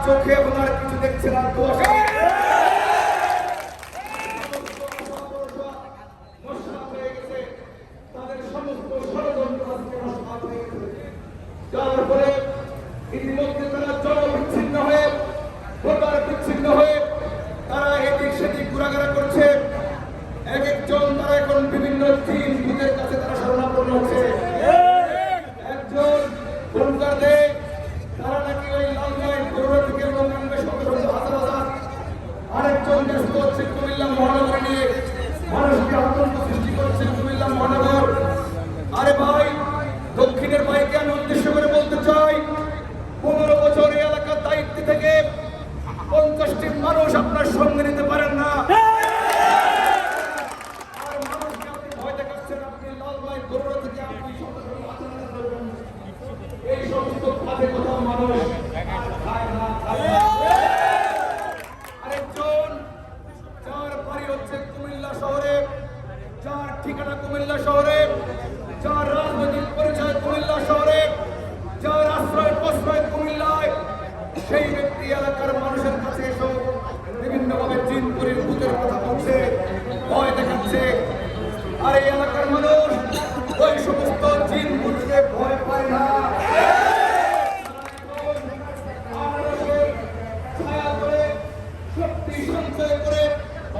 চোখে ওনার কিছু দেখছে না। তাদের সমস্ত ষড়যন্ত্র আজকে নস্বাত হয়ে গেছে, যার ফলে ইতিমধ্যে তারা জনবিচ্ছিন্ন হয়ে, ভোটার বিচ্ছিন্ন হয়ে তারা এদিক সেদিক ঘোরাঘেরা করছে। এক একজন তারা এখন বিভিন্ন চিন বুথের কাছে তারা শরণাপন্ন হচ্ছে। একজন ভোটার দেয় তারা নাকি ওই লালমাই করোনা থেকে লঙ্কানবে শত শত হাজার হাজার, আরেকজন ব্যস্ত হচ্ছে কুমিল্লা মহানগর নিয়ে, মানুষকে আতঙ্ক সৃষ্টি করছে কুমিল্লা মহানগর। আরে ভাই, দক্ষিণের ভাইকে আমি উদ্দেশ্য করে বলতে চাই, 15 বছর এই এলাকার দায়িত্ব থেকে 50টি মানুষ আপনার সঙ্গে নিতে পারেন না। আর মানুষকে আপনি ভয় দেখাচ্ছেন, আপনি লালমাই করোনা থেকে আপনি এই সমস্ত কাজে কোথাও মানুষ খায় না। আরেকজন যার বাড়ি হচ্ছে কুমিল্লা শহরে, যার ঠিকানা কুমিল্লা শহরে, যার রাজনৈতিক পরিচয় কুমিল্লা শহরে, যার আশ্রয় প্রশ্রয় কুমিল্লায়, সেই ব্যক্তি এলাকার মানুষের কাছে এসব বিভিন্নভাবে চিনপুরের ভূতের কথা বলছে, ভয় দেখাচ্ছে। আর এই এলাকার মানুষ ওই সমস্ত চিনপুরকে ভয় পায় না। ছায়া করে, শক্তি সঞ্চয় করে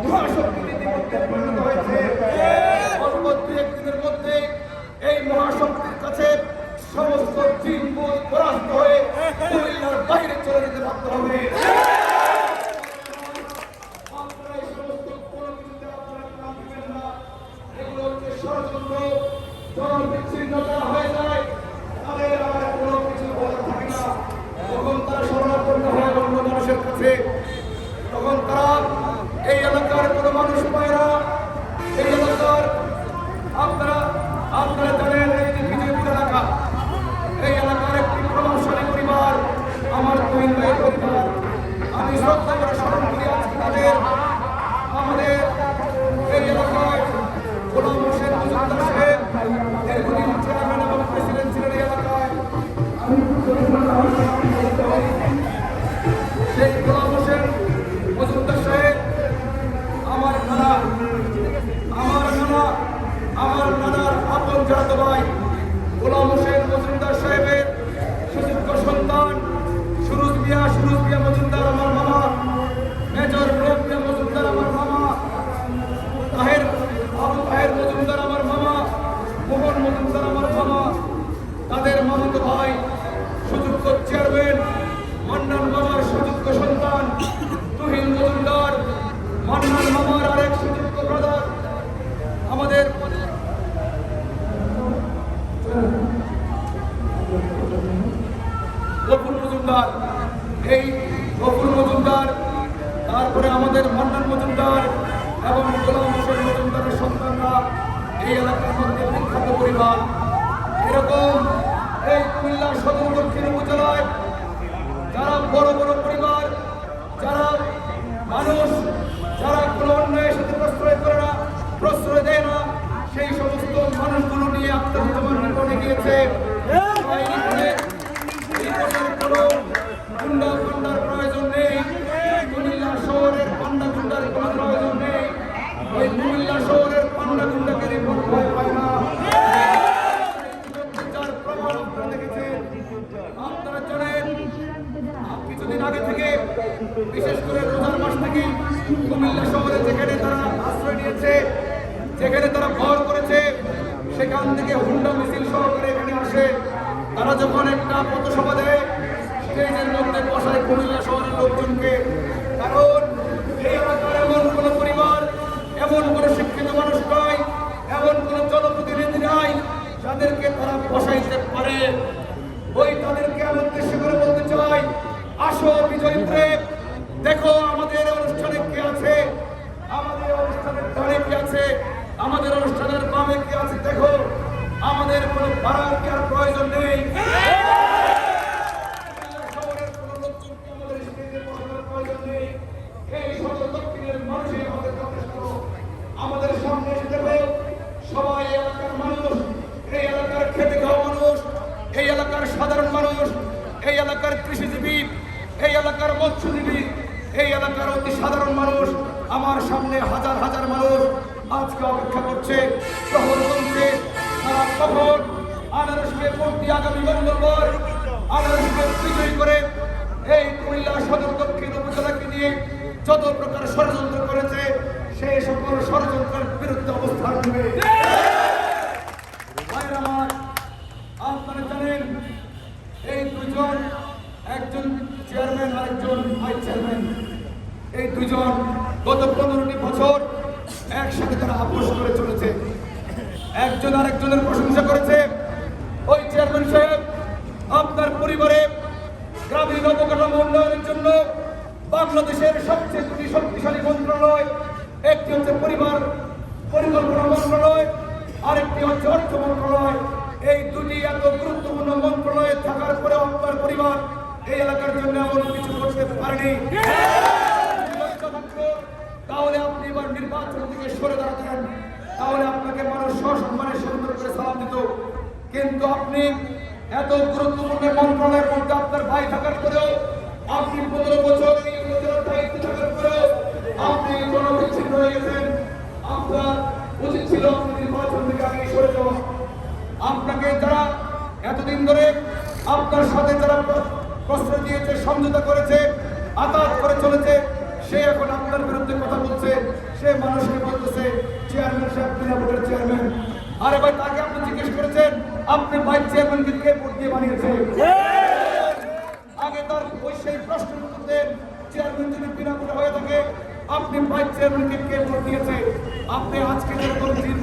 মহাশক্তি নীতিমধ্যে পরিণত হয়েছে। অল্প 2-1 দিনের মধ্যে এই মহাশক্তির কাছে সমস্ত চিনপুর পরাস্ত হয়ে কুমিল্লার বাইরে চলে যেতে বাধ্য হবে। আপনারা এই সমস্ত কোনো কিছুতে আপনারা কান দিবেন না। এগুলো হচ্ছে ষড়যন্ত্র। জনবিচ্ছিন্নতা হয়ে যায়, তাদের আর কোনো কিছু বলার থাকে না। যখন তারা শরণাপন্ন হয় অন্য মানুষের কাছে, তখন তারা এই এলাকার কোনো মানুষ পায় না। এই এলাকার আপনারা জানেন, এই যে বিজেপির এলাকা, এই এলাকার একটি প্রভাবশালী পরিবার আমার তুহিন ভাইয়ের পরিবার। আমি শ্রদ্ধা করে স্মরণ করি আজকে তাদের। আমাদের এই এলাকায় গোলাম হোসেন মজুমদার সাহেব দীর্ঘদিন চেয়ারম্যান এবং প্রেসিডেন্ট ছিলেন এই এলাকায়। সেই গোলাম হোসেন মজুমদার সাহেব আমার নানার আপন জাত ভাই গোলাম হোসেন মজুমদার সাহেবের সুযোগ্য সন্তান সুরুজ মিয়া মজুমদার আমার মামা, মেজর রূপ মিয়া মজুমদার আমার মামা, আবু তাহের মজুমদার আমার মামা, মোহন মজুমদার আমার মামা, তাদের মামাতো ভাই সুযোগ্য চেয়ারম্যান মান্নান মামার সুযোগ্য সন্তান তুহিন মজুমদার, মান্নান মামার আরেক সুযোগ্য ব্রাদার আমাদের গফুর মজুমদার। এই গফুর মজুমদার, তারপরে আমাদের মান্নান মজুমদার এবং গোলাম হোসেন মজুমদারের সন্তানরা এই এলাকার মধ্যে বিখ্যাত পরিবার। এরকম এই কুমিল্লা সদর দক্ষিণ উপজেলায় যারা বড় বড় পরিবার, যারা মানুষ, যারা কোনো অন্যায়ের সাথে প্রশ্রয় দেয় না, সেই সমস্ত মানুষগুলো নিয়ে আপনাদের তোমার নিকটে গিয়েছে। কোনো গুন্ডা পান্ডার প্রয়োজন নেই, কুমিল্লা শহরের পান্ডা গুন্ডার কোনো প্রয়োজন নেই। ওই কুমিল্লা শহরের পান্ডা গুন্ডাকে রিপোর্ট ভয় পায় না। যার প্রমাণ আপনারা দেখেছেন, আপনারা জানেন কিছুদিন আগে থেকে, বিশেষ করে রোজার মাস থেকে কুমিল্লা শহরে যেখানে তারা আশ্রয় নিয়েছে, যেখানে তারা ভর করেছে, সেখান থেকে হুন্ডা মিছিল সহকারে এখানে আসে। তারা যখন একটা পথসভা দেয়, স্টেজের মধ্যে বসায় কুমিল্লা শহরের লোকজনকে। কারণ এই এলাকার এমন কোনো পরিবার, এমন কোনো শিক্ষিত মানুষ নয়, এমন কোনো জনপ্রতিনিধি নাই যাদেরকে তারা বসাইতে পারে। ওই তাদেরকে আমি উদ্দেশ্য করে বলতে চাই, আসো বিজয়পুরে, দেখো আমাদের অনুষ্ঠানে কে আছে, আমাদের অনুষ্ঠানের ডানে কে আছে, আমাদের অনুষ্ঠানের বামে কে আছে। দেখো, আমাদের কোনো ভাড়া দেওয়ার প্রয়োজন নেই। শহরের কোনো লোকজনকে আমাদের স্টেজে বসানোর প্রয়োজন নেই। এই সদর দক্ষিণের মানুষই আমাদের যথেষ্ট। আমাদের সামনে এসে দেখো, সবাই এলাকার মানুষ, এই এলাকার খেটে খাওয়া মানুষ, এই এলাকার সাধারণ মানুষ, এই এলাকার কৃষিজীবী, এই এলাকার মৎস্যজীবী, এই এলাকার অতি সাধারণ মানুষ, আমার সামনে হাজার হাজার মানুষ আজকে অপেক্ষা করছে, প্রহর চলছে। তারা কখন আনারসকে ভোটটি আগামী মঙ্গলবার আনারসকে বিজয়ী করে এই কুমিল্লা সদর দক্ষিণ উপজেলাকে নিয়ে যত প্রকার ষড়যন্ত্র করেছে সেই সকল ষড়যন্ত্রের বিরুদ্ধে অবস্থান নেবে। আপনারা জানেন এই দুজন, একজন চেয়ারম্যান আরেকজন ভাইস চেয়ারম্যান, এই দুজন গত 15টি বছর একসাথে তারা আপোষ করে চলেছে, একজন আরেকজনের প্রশংসা করেছে। ওই চেয়ারম্যান সাহেব আপনার পরিবারে গ্রামীণ অবকাঠামো উন্নয়নের জন্য বাংলাদেশের সবচেয়ে দুটি শক্তিশালী মন্ত্রণালয়, একটি হচ্ছে পরিবার পরিকল্পনা মন্ত্রণালয়, আরেকটি হচ্ছে অর্থ মন্ত্রণালয়। এই দুটি এত গুরুত্বপূর্ণ মন্ত্রণালয়ে থাকার পরেও আপনার পরিবার এই এলাকার জন্য এমন কিছু করতে পারেনি। তাহলে আপনি এবার নির্বাচন থেকে সরে দাঁড়াতেন, তাহলে আপনাকে মানুষ সসম্মানে সুন্দর করে সালাম দিত। কিন্তু আপনি এত গুরুত্বপূর্ণ মন্ত্রণালয়ের মধ্যে আপনার ভাই থাকার পরেও, আপনি 15 বছর এই উপজেলার দায়িত্ব থাকার পরেও আপনি জনবিচ্ছিন্ন হয়ে গেছেন। আপনার উচিত ছিল আপনি নির্বাচন থেকে আগে সরে যাওয়া। আপনাকে যারা এতদিন ধরে আপনার সাথে যারা প্রশ্রয় দিয়েছে, সমঝোতা করেছে, আতাত করে চলেছে, সে এখন আপনার বিরুদ্ধে কথা বলছে। সে মানুষকে বলতেছে চেয়ারম্যান সাহেব বিনা ভোটের চেয়ারম্যান। আরে ভাই, তাকে আপনি জিজ্ঞেস করেছেন আপনি ভাইস চেয়ারম্যানকে কে ভোট দিয়ে বানিয়েছে? আগে তার ওই সেই প্রশ্নের উত্তর চেয়ারম্যান যদি বিনা ভোটে হয়ে থাকে আপনি ভাইস চেয়ারম্যানকে কে ভোট দিয়েছে? আপনি আজকে যেরকম জিন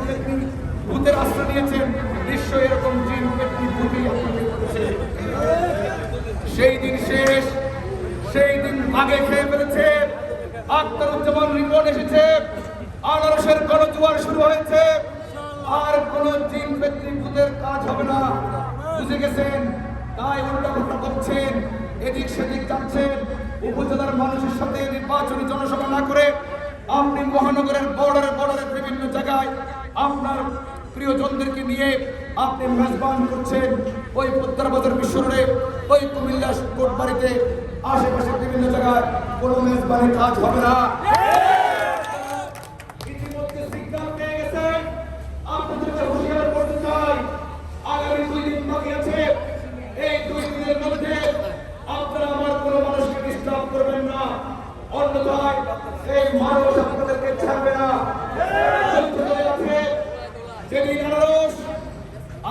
ভূতের আশ্রয় নিয়েছেন, নিশ্চয়ই এরকম জিন ভূতই আপনাকে করেছে। সেই দিন শেষ, সেই দিন আগে খেয়ে ফেলেছে। আখতারুজ্জামান রিপোর্ট এসেছে, আনারসের গণজোয়ার শুরু হয়েছে, আর কোন জিন ব্যক্তি ভূতের কাজ হবে না, বুঝে গেছেন। তাই উল্টাপাল্টা করছেন, এদিক সেদিক যাচ্ছেন। উপজেলার মানুষের সাথে নির্বাচনী জনসভা না করে আপনি মহানগরের বর্ডারে বিভিন্ন জায়গায় আপনার প্রিয়জনদেরকে নিয়ে আপনি মেজবান করছেন। ওই পদ্মারবাজার বিশ্ব রোডে, ওই কুমিল্লা কোটবাড়িতে, আশেপাশে বিভিন্ন জায়গায় কোনো মেজবানের কাজ হবে না। ইতিমধ্যে সিগন্যাল পেয়ে গেছেন, আপনাদেরকে হুঁশিয়ার করতে চাই, আগামী 2 দিন বাকি আছে। এই 2 দিনের মধ্যে আপনারা আমার কোনো মানুষকে ডিস্টার্ব করবেন না, অন্যথায় এই মানুষ আপনাদেরকে ছাড়বে না। যেদিন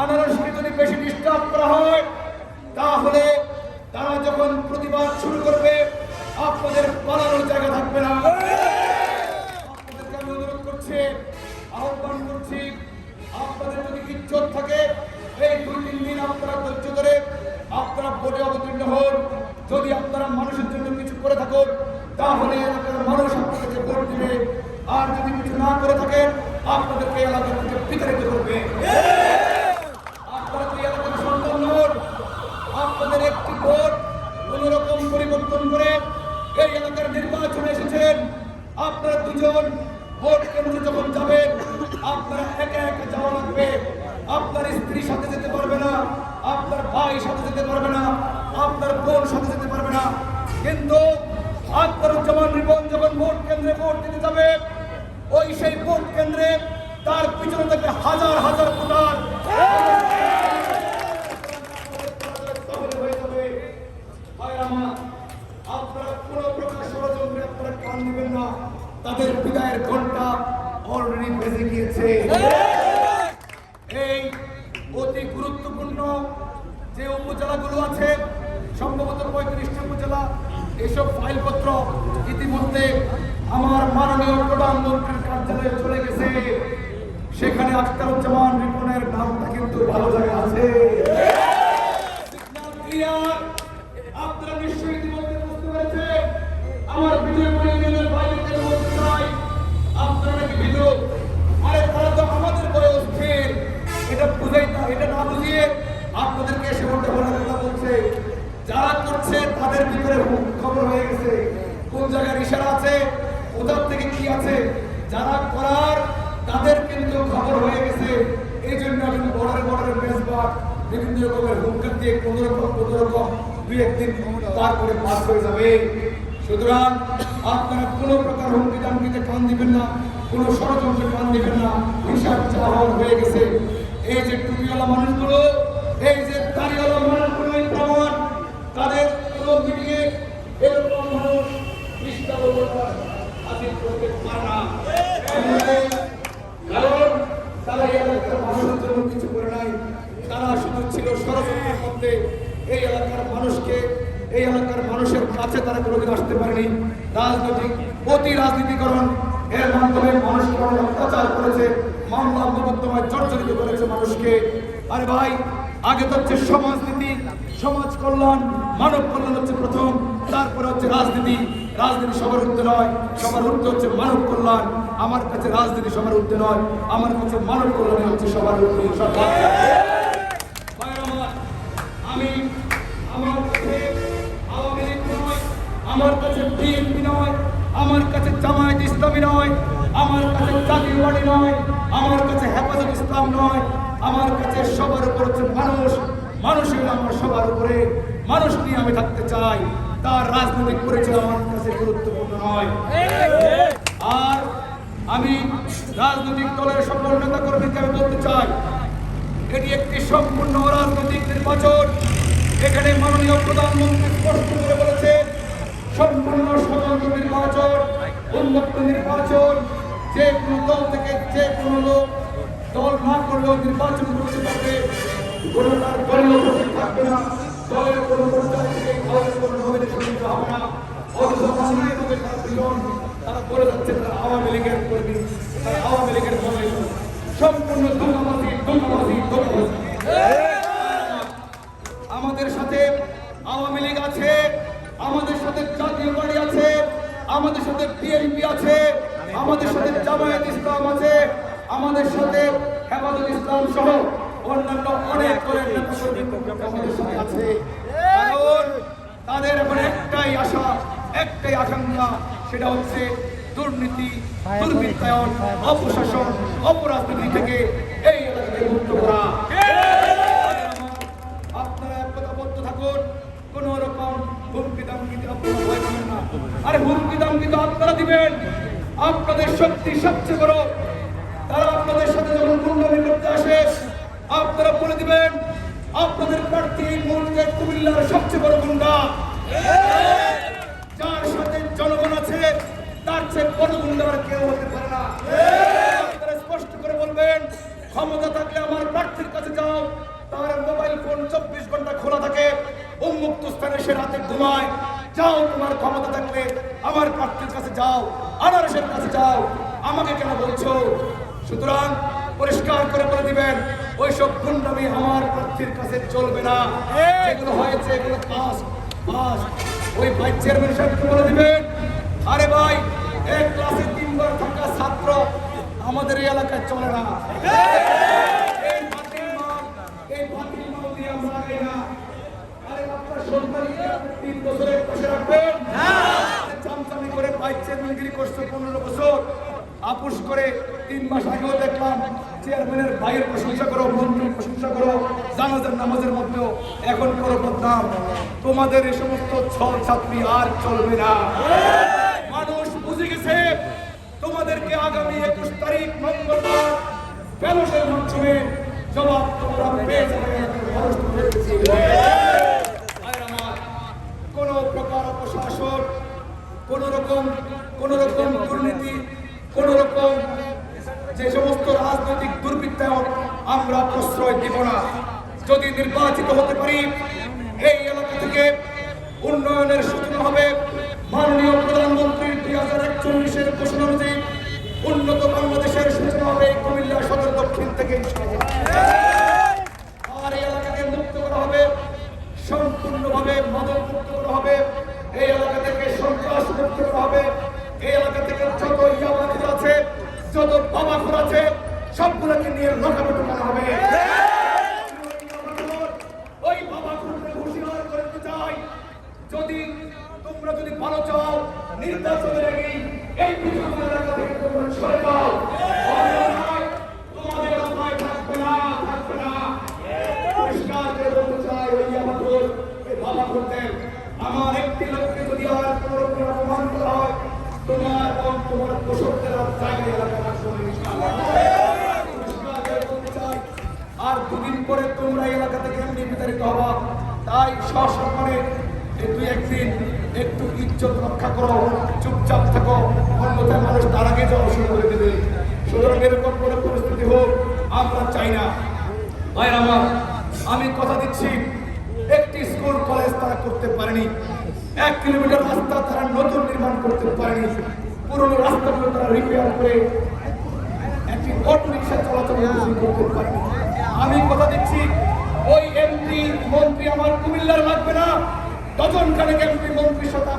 আনারসকে যদি বেশি ডিস্টার্ব করা হয়, তাহলে তারা যখন প্রতিবাদ শুরু করবে আপনাদের পালানোর জায়গা থাকবে না। আপনাদেরকে আমি অনুরোধ করছি, আহ্বান করছি, আপনাদের যদি ইজ্জত থাকে এই 2-3 দিন আপনারা ধৈর্য ধরে আপনারা ভোটে অবতীর্ণ হন। যদি আপনারা মানুষের জন্য কিছু করে থাকুন তাহলে এলাকার মানুষ আপনাদেরকে ভোট দিবে, আর যদি কিছু না করে থাকেন আপনাদেরকে এলাকা থেকে বিতাড়িত করবে। আপনারা তো এলাকার সন্তান নন, আপনাদের একটি ভোট কোন রকম পরিবর্তন করে এই এলাকার নির্বাচনে এসেছেন। আপনারা দুজন ভোট কেন্দ্রে যখন যাবেন আপনারা একা একা যাওয়া লাগবে। আপনার স্ত্রীর সাথে যেতে পারবে না, আপনার ভাই সাথে যেতে পারবে না, আপনার বোন সাথে যেতে পারবে না। কিন্তু আখতারুজ্জামান রিপন যখন ভোট কেন্দ্রে ভোট দিতে যাবে, ওই সেই ভোট কেন্দ্রে তার পিছনে থেকে হাজার হাজার ভোটার হয়ে যাবে। আপনারা কোনো প্রকার ষড়যন্ত্রে আপনারা কান দিবেন না, তাদের বিদায়ের ঘন্টা অলরেডি বেজে গিয়েছে। এই অতি গুরুত্বপূর্ণ যে উপজেলাগুলো আছে, সম্ভবত 35টি উপজেলা, এসব ফাইলপত্র ইতিমধ্যে আমার মাননীয় প্রধানমন্ত্রীর কার্যালয়ে চলে গেছে। সেখানে আখতারুজ্জামান রিপনের নামটা কিন্তু ভালো জায়গায় আছে। আপনারা নিশ্চয়ই ইতিমধ্যে বুঝতে পেরেছেন। আমার ভিডিও ইউনিয়নের বাইরে বলতে চাই, আপনারা নাকি ভিডিও, আরে তারা তো আমাদের বয়ে অস্থির, এটা বুঝাই না, এটা না বুঝিয়ে আপনাদেরকে এসে উল্টা পাল্টা কথা বলছে। যারা করছে তাদের ভিতরে খবর হয়ে গেছে, কোন জায়গায় ইশারা আছে, কোথার থেকে কি আছে। যারা করার তাদের কিন্তু খবর হয়ে গেছে। এই জন্য আমি বর্ডারে মেজবান বিভিন্ন রকমের হুমকার দিয়ে কোন রকম দুই একদিন তারপরে পাস হয়ে যাবে। সুতরাং আপনারা কোনো প্রকার হুমকি দামকিতে কান দিবেন না, কোনো ষড়যন্ত্রে কান দিবেন না। হিসাব চাওয়া হয়ে গেছে। এই যে টুপিওয়ালা মানুষগুলো, এই যে দাড়িওয়ালা মানুষগুলো, এই প্রমাণ তাদের কোনো মিটিংয়ে এরকম মানুষ হাজির করতে পারে না। কারণ তারা এই এলাকার মানুষের জন্য কিছু করে নাই, তারা শুধু ছিল ষড়যন্ত্রের মধ্যে। এই এলাকার মানুষকে, এই এলাকার মানুষের কাছে তারা কোনোদিন আসতে পারেনি। রাজনৈতিক রাজনীতিকরণ এর মাধ্যমে মানুষকে অনেক অত্যাচার করেছে, মামলা মোকদ্দমায় জর্জরিত করেছে মানুষকে। আরে ভাই, আগে তো হচ্ছে সমাজনীতি, সমাজ কল্যাণ, মানব কল্যাণ হচ্ছে প্রথম, তারপরে হচ্ছে রাজনীতি। রাজনীতি সবার ঊর্ধ্বে নয়, সবার ঊর্ধ্বে হচ্ছে মানব কল্যাণ। আমার কাছে রাজনীতি সবার ঊর্ধ্বে নয়, আমার কাছে মানব কল্যাণ হচ্ছে সবার ঊর্ধ্বে। আমি আমার কাছে আওয়ামী লীগ নয়, আমার কাছে বিএনপি নয়, আমার কাছে জামায়াত ইসলামী নয়, আমার কাছে জাতীয় পার্টি নয়, আমার কাছে হেফাজত ইসলাম নয়, আমার কাছে সবার উপর হচ্ছে মানুষ। মানুষের আমার সবার উপরে, মানুষ নিয়ে আমি থাকতে চাই। তার রাজনৈতিক পরিচয় আমার কাছে গুরুত্বপূর্ণ নয়। আর আমি রাজনৈতিক দলের সকল নেতা কর্মীকে আমি বলতে চাই, এটি একটি সম্পূর্ণ রাজনৈতিক নির্বাচন। এখানে মাননীয় প্রধানমন্ত্রী স্পষ্ট করে বলেছেন, সম্পূর্ণ স্বতন্ত্র নির্বাচন, উন্মুক্ত নির্বাচন। যে কোনো দল থেকে যে কোনো লোক দল না করলেও নির্বাচন করতে পারবে, কোনো তার দলীয় প্রতীক থাকবে না, দলের কোনো পর্যায়ে থেকে দলের কোনো নমিনেশন দিতে হবে না। তারা বলে যাচ্ছে তারা আওয়ামী লীগের কর্মী, তারা আওয়ামী লীগের কর্মী। সম্পূর্ণ ধন্যবাদী। আমাদের সাথে আওয়ামী লীগ আছে, আমাদের সাথে জাতীয় পার্টি আছে, আমাদের সাথে বিএনপি আছে, আমাদের সাথে জামায়াত ইসলাম আছে, আমাদের সাথে হেফাজত ইসলাম সহ অন্যান্য অনেক দলের নেতা আমাদের সাথে আছে। কারণ তাদের এখন একটাই আশা, একটাই আকাঙ্ক্ষা, সেটা হচ্ছে দুর্নীতি, দুর্বৃত্তায়ন, অপশাসন, অপরাজনীতি থেকে এই এলাকাকে মুক্ত করা। আপনারা একতাবদ্ধ থাকুন, কোন রকম হুমকি দামকিতে আপনারা ভয় পাবেন না। আরে হুমকি দামকি তো আপনারা দিবেন, আপনাদের শক্তি সবচেয়ে বড়। তারা আপনাদের সাথে যখন গুন্ডামি করতে আসে, আপনারা বলে দিবেন আপনাদের প্রার্থী এই মুহূর্তে কুমিল্লার সবচেয়ে বড় গুন্ডা। যার সাথে জনগণ আছে তার চেয়ে বড় গুন্ডা আর কেউ হতে পারে না। আপনারা স্পষ্ট করে বলবেন, ক্ষমতা থাকলে আমার প্রার্থীর কাছে যাও, তার মোবাইল ফোন 24 ঘন্টা খোলা থাকে, উন্মুক্ত স্থানে সে রাতে ঘুমায়। যাও, তোমার ক্ষমতা থাকলে আমার প্রার্থীর কাছে যাও, আনারসের কাছে যাও, আমাকে কেন বলছো? সুতরাং পরিষ্কার করে বলে দিবেন, ওইসব গুন্ডামি আমার প্রার্থীর কাছে চলবে না। যেগুলো হয়েছে এগুলো পাস। ওই ভাইস চেয়ারম্যান সাহেবকে বলে দিবেন, আরে ভাই, এক ক্লাসে 3 বার থাকা ছাত্র আমাদের এই এলাকায় চলে না। এই বাতিল মাল দিয়ে আমরা আগাই না। আরে আপনার সন্তানকে 3 বছরের পাশে রাখবেন না। চামচামি করে ভাইস চেয়ারম্যানগিরি করছে 15 বছর, আপোষ করে 3 মাস আগেও দেখলাম চেয়ারম্যানের ভাইয়ের প্রশংসা করো, মন্ত্রীর প্রশংসা করো, জানাজার নামাজের মধ্যেও এখন করো বদনাম। তোমাদের এই সমস্ত ছল ছাত্রী আর চলবে না। মানুষ বুঝে গেছে তোমাদেরকে আগামী 21 তারিখ মঙ্গলবার ব্যালটের মাধ্যমে জবাব তোমরা পেয়ে যাবে। কোন প্রকার প্রশাসন, কোন রকম দুর্নীতি, কোন রকম যে সমস্ত রাজনৈতিক দুর্বৃত্তায়ন আমরা প্রশ্রয় দিব না। যদি নির্বাচিত হতে পারি, এই এলাকা থেকে উন্নয়নের সূচনা হবে। মাননীয় প্রধানমন্ত্রীর 2041-এর ঘোষণা অনুযায়ী উন্নত বাংলাদেশের সূচনা হবে কুমিল্লা সদর দক্ষিণ থেকে। আর এই এলাকাকে মুক্ত করা হবে, সম্পূর্ণভাবে মাদক মুক্ত করা হবে, এই এলাকা থেকে সন্ত্রাস মুক্ত করা হবে, এই এলাকা থেকে যত ইয়াবাদ আছে, যত বাবাখোর আছে, সবগুলোকে নিয়ে লকাপে ঢোকানো হবে। ওই বাবাখোরকে হুঁশিয়ার করে দিতে চাই, তোমরা যদি ভালো চাও, নির্বাচনের আগে এই এলাকা থেকে তোমরা সরে যাও। তোমাদের আশায় থাকবে না। পরিষ্কার করে বলতে চাই, ওই বাবাখোরদের থেকে এমনি বিতাড়িত হবা। তাই সসম্মানে এই দুই একদিন একটু ইজ্জত রক্ষা করো, চুপচাপ থাকো, অন্যথায় মানুষ তার আগে যাওয়া শুরু করে দেবে। সুতরাং এরকম কোনো পরিস্থিতি হোক আমরা চাই না। ভাইয়ের আমার, আমি কথা দিচ্ছি, একটি স্কুল কলেজ তারা করতে পারেনি, 1 কিলোমিটার রাস্তা তারা নতুন নির্মাণ করতে পারেনি, পুরনো রাস্তাগুলো তারা রিপেয়ার করে একটি অটো রিক্সা চলাচল করতে পারেনি। আমি কথা দিচ্ছি, ওই এমপি মন্ত্রী আমার কুমিল্লার লাগবে না, ডজন খানেক এমপি মন্ত্রীর সাথে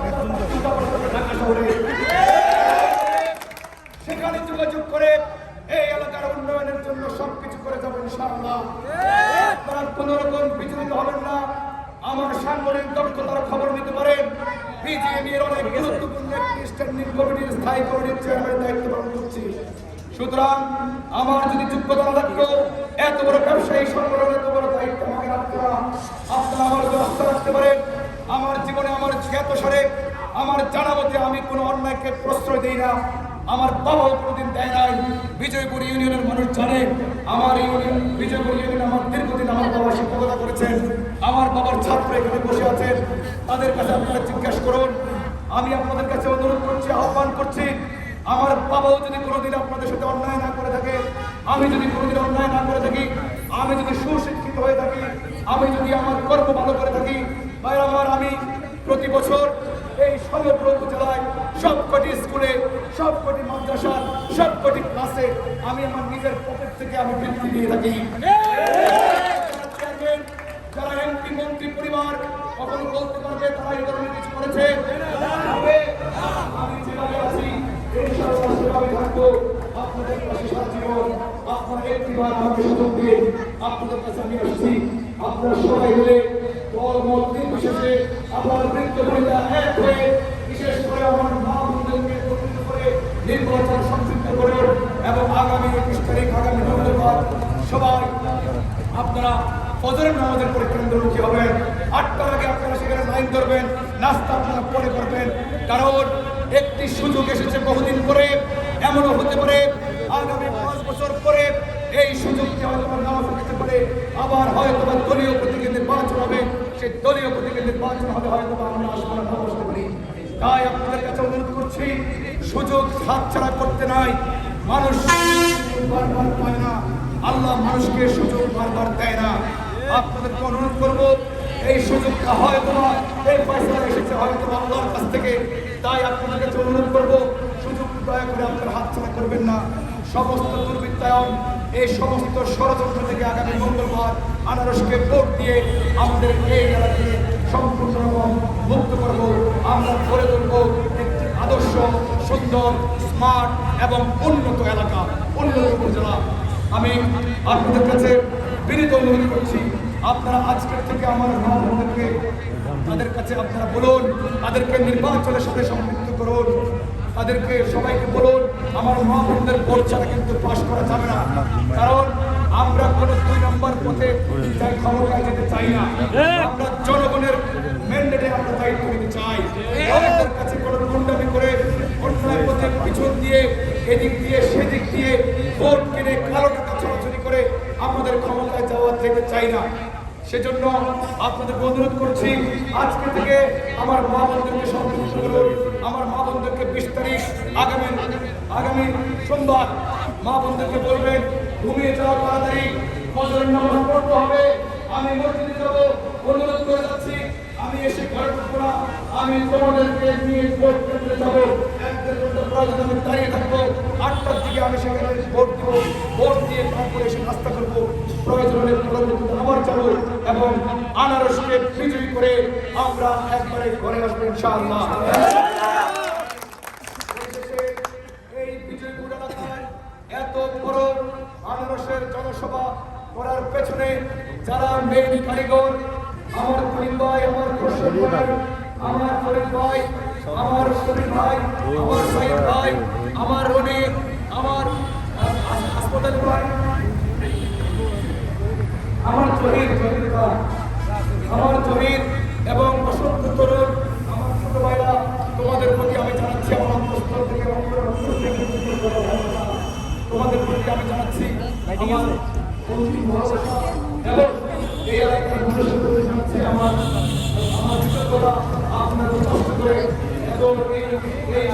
ঢাকা শহরে সেখানে যোগাযোগ করে এই এলাকার উন্নয়নের জন্য সবকিছু করে যাবেন ইনশাআল্লাহ। আপনারা কোন রকম বিচলিত হবেন না। আমার সাংগঠনিক দক্ষতার খবর নিতে পারেন। বিজেপি এর অনেক গুরুত্বপূর্ণ একটি স্ট্যান্ডিং কমিটির স্থায়ী কমিটির চেয়ারম্যানের দায়িত্ব পালন করছি। সুতরাং আমার যদি যোগ্যতা না থাকতো, এত বড় ব্যবসায়ী সংগঠনের এত বড় দায়িত্ব আমাকে রাখতে না। আপনারা আমার ব্যবস্থা রাখতে পারেন। আমার জীবনে আমার জ্ঞাত সারে আমার জানা মতে আমি কোনো অন্যায়কে প্রশ্রয় দিই না। আমার বাবাও কোনোদিন দেয় নাই। বিজয়পুর ইউনিয়নের মানুষ জানে আমার ইউনিয়ন, বিজয়পুর ইউনিয়ন আমার দীর্ঘদিন আমার বাবা শিক্ষকতা করেছেন। আমার বাবার ছাত্র এখানে বসে আছেন, তাদের কাছে আপনারা জিজ্ঞাসা করুন। আমি আপনাদের কাছে অনুরোধ করছি, আহ্বান করছি, আমার বাবাও যদি কোনোদিন আপনাদের সাথে অন্যায় না করে থাকে, আমি যদি কোনোদিন অন্যায় না করে থাকি, আমি যদি সুশিক্ষিত হয়ে থাকি, আমি যদি আমার কর্ম ভালো করে থাকি, ভাই আমার, আমি প্রতি বছর এই সমগ্র উপজেলায় সবকটি স্কুলে, সবকটি মাদ্রাসা, সবকটি ক্লাসে আমি আমার নিজের পকেট থেকে আমি বৃত্তি দিয়ে থাকি। যারা এমপি মন্ত্রী পরিবার কখনো বলতে পারবে তারা এই ধরনের কিছু করেছে? আমি যেভাবে আছি ইনশাআল্লাহ সেভাবে থাকবো। আপনাদের পাশে সাথী হন। আপনারা একটিবার আমাকে সুযোগ দিয়ে আপনাদের কাছে আমি আসছি। আপনারা সবাই মিলে দল মত নির্বিশেষে আপনার বৃত্ত পরিবার এক হয়ে, বিশেষ করে আমার মা বোনদেরকে একত্রিত করে নির্বাচন সংযুক্ত করে এবং আগামী 21 তারিখ আগামী মঙ্গলবার সবাই আপনারা ফজরের নামাজের পরে কেন্দ্রমুখী হবেন। 8টার আগে আপনারা সেখানে লাইন ধরবেন, নাস্তা আপনারা পরে করবেন। কারণ একটি সুযোগ এসেছে বহুদিন পরে, এমনও হতে পারে আগামী 5 বছর পরে এই সুযোগটি হয়তো নাও থাকতে পারে। আবার হয়তো দলীয় প্রতীকে নির্বাচন হবে, সেই দলীয় প্রতীকে নির্বাচন হবে, হয়তো আমরা আসলে না বসতে পারি। তাই আপনাদের কাছে অনুরোধ করছি, সুযোগ হাতছাড়া করতে নাই। মানুষ বারবার পায় না, আল্লাহ মানুষকে সুযোগ বারবার দেয় না। আপনাদেরকে অনুরোধ করবো, এই সুযোগটা হয়তো এই ফয়সালা এসেছে হয়তো আল্লাহর কাছ থেকে। তাই আপনাদের কাছে অনুরোধ করবো, সুযোগ দয়া করে আপনারা হাতছাড়া করবেন না। সমস্ত দুর্বৃত্তায়ন, এই সমস্ত ষড়যন্ত্র থেকে আগামী মঙ্গলবার আনারসকে ভোট দিয়ে আমাদের এই এলাকাকে সম্পূর্ণ মুক্ত করব। আমরা গড়ে তুলব একটি আদর্শ, সুন্দর, স্মার্ট এবং উন্নত এলাকা, উন্নত উপজেলা। আমি আপনাদের কাছে বিনীত অনুরোধ করছি, আপনারা আজকের থেকে আমার মা বোনদেরকে তাদের কাছে আপনারা বলুন, তাদেরকে নির্বাচনের সাথে সম্পৃক্ত করুন। তাদেরকে সবাইকে বলুন, আমার মা বোনদের ভোট ছাড়া কিন্তু পাশ করা যাবে না। কারণ আমরা কোনো 2 নম্বর পথে যাই ক্ষমতায় যেতে চাই না। আমরা জনগণের ম্যান্ডেটে আমরা দায়িত্ব নিতে চাই। আমাদের কাছে কোনো গুন্ডামি করে অন্যায় পথে পিছন দিয়ে এদিক দিয়ে সেদিক দিয়ে ভোট কিনে কালো টাকা চলাচলি করে আমাদের ক্ষমতায় যাওয়া যেতে চাই না। সেজন্য আপনাদের অনুরোধ করছি, আজকে থেকে আমার মা বোনদেরকে সম্পৃক্ত করুন। আমার মা বোনদেরকে 20 তারিখ আগামী সোমবার মা বোনদেরকে বলবেন, ঘুমিয়ে যাওয়া তাড়াতাড়ি ফজরের নামাজ পড়তে হবে। আমি মসজিদে যাব, অনুরোধ করে যাচ্ছি, আমি এসে ঘরে ঢুকবো না, আমি তোমাদেরকে নিয়ে ভোট কেন্দ্রে যাবো। 1-1.5 ঘন্টা প্রয়োজন আমি দাঁড়িয়ে থাকবো। 8টার দিকে আমি সেখানে ভোট দিব, ভোট দিয়ে তারপরে এসে নাস্তা করবো। প্রয়োজনের পরবর্তীতে আবার যাবো এবং আনারসকে বিজয়ী করে আমরা একবারে ঘরে আসবো ইনশাআল্লাহ। এই বিজয়পুর এলাকায় এত বড় আনারসের জনসভা করার পেছনে যারা মেইন কারিগর, আমার করিম ভাই, আমার খোরশেদ ভাই, আমার ফরিদ ভাই, আমার শরীফ ভাই, আমার সাইদ ভাই, আমার রনি, আমার হাসপাতাল ভাই, আমার জহির এবং অসংখ্য তরুণ আমার ছোট ভাইরা, তোমাদের প্রতি আমি জানাচ্ছি আমার অন্তঃস্থল থেকে তোমাদের প্রতি আমি জানাচ্ছি আমার এবং এই এলাকার মানুষের প্রতি জানাচ্ছি আমার আমার কৃতজ্ঞতা। আপনারা কষ্ট করে এত এই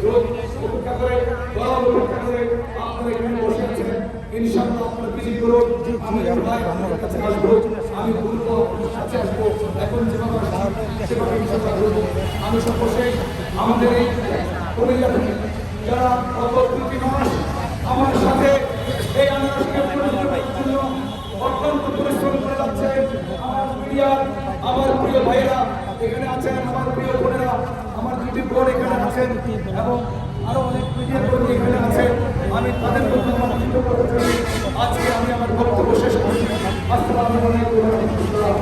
রোগ উপেক্ষা করে গরম উপেক্ষা করে আপনারা এখানে বসে আছেন। ইনশাআল্লাহ আপনারা বিজয়ী করুন। আমি ভাই আপনার কাছে আসবো, আমি বলবো আপনার কাছে আসবো। এখন যেভাবে সেভাবে ইনশাআল্লাহ বলবো। আমি সর্বশেষ আমাদের এই কুমিল্লা থেকে যারা গত 2 মাস আমার সাথে এই আন্দোলনকে জন্য অত্যন্ত পরিশ্রম করে যাচ্ছে আমার মিডিয়া, আমার প্রিয় ভাইয়েরা এখানে আছেন, আমার প্রিয় বোনেরা, আমার দুটি বোন এখানে আছেন এবং আরো অনেক মিডিয়া কর্মী এখানে আছেন। আমি তাদের প্রতি আমার কৃতজ্ঞতা জানাই। আজকে আমি আমার বক্তব্য শেষ করছি। আসসালামু আলাইকুম ওয়া রাহমাতুল্লাহ।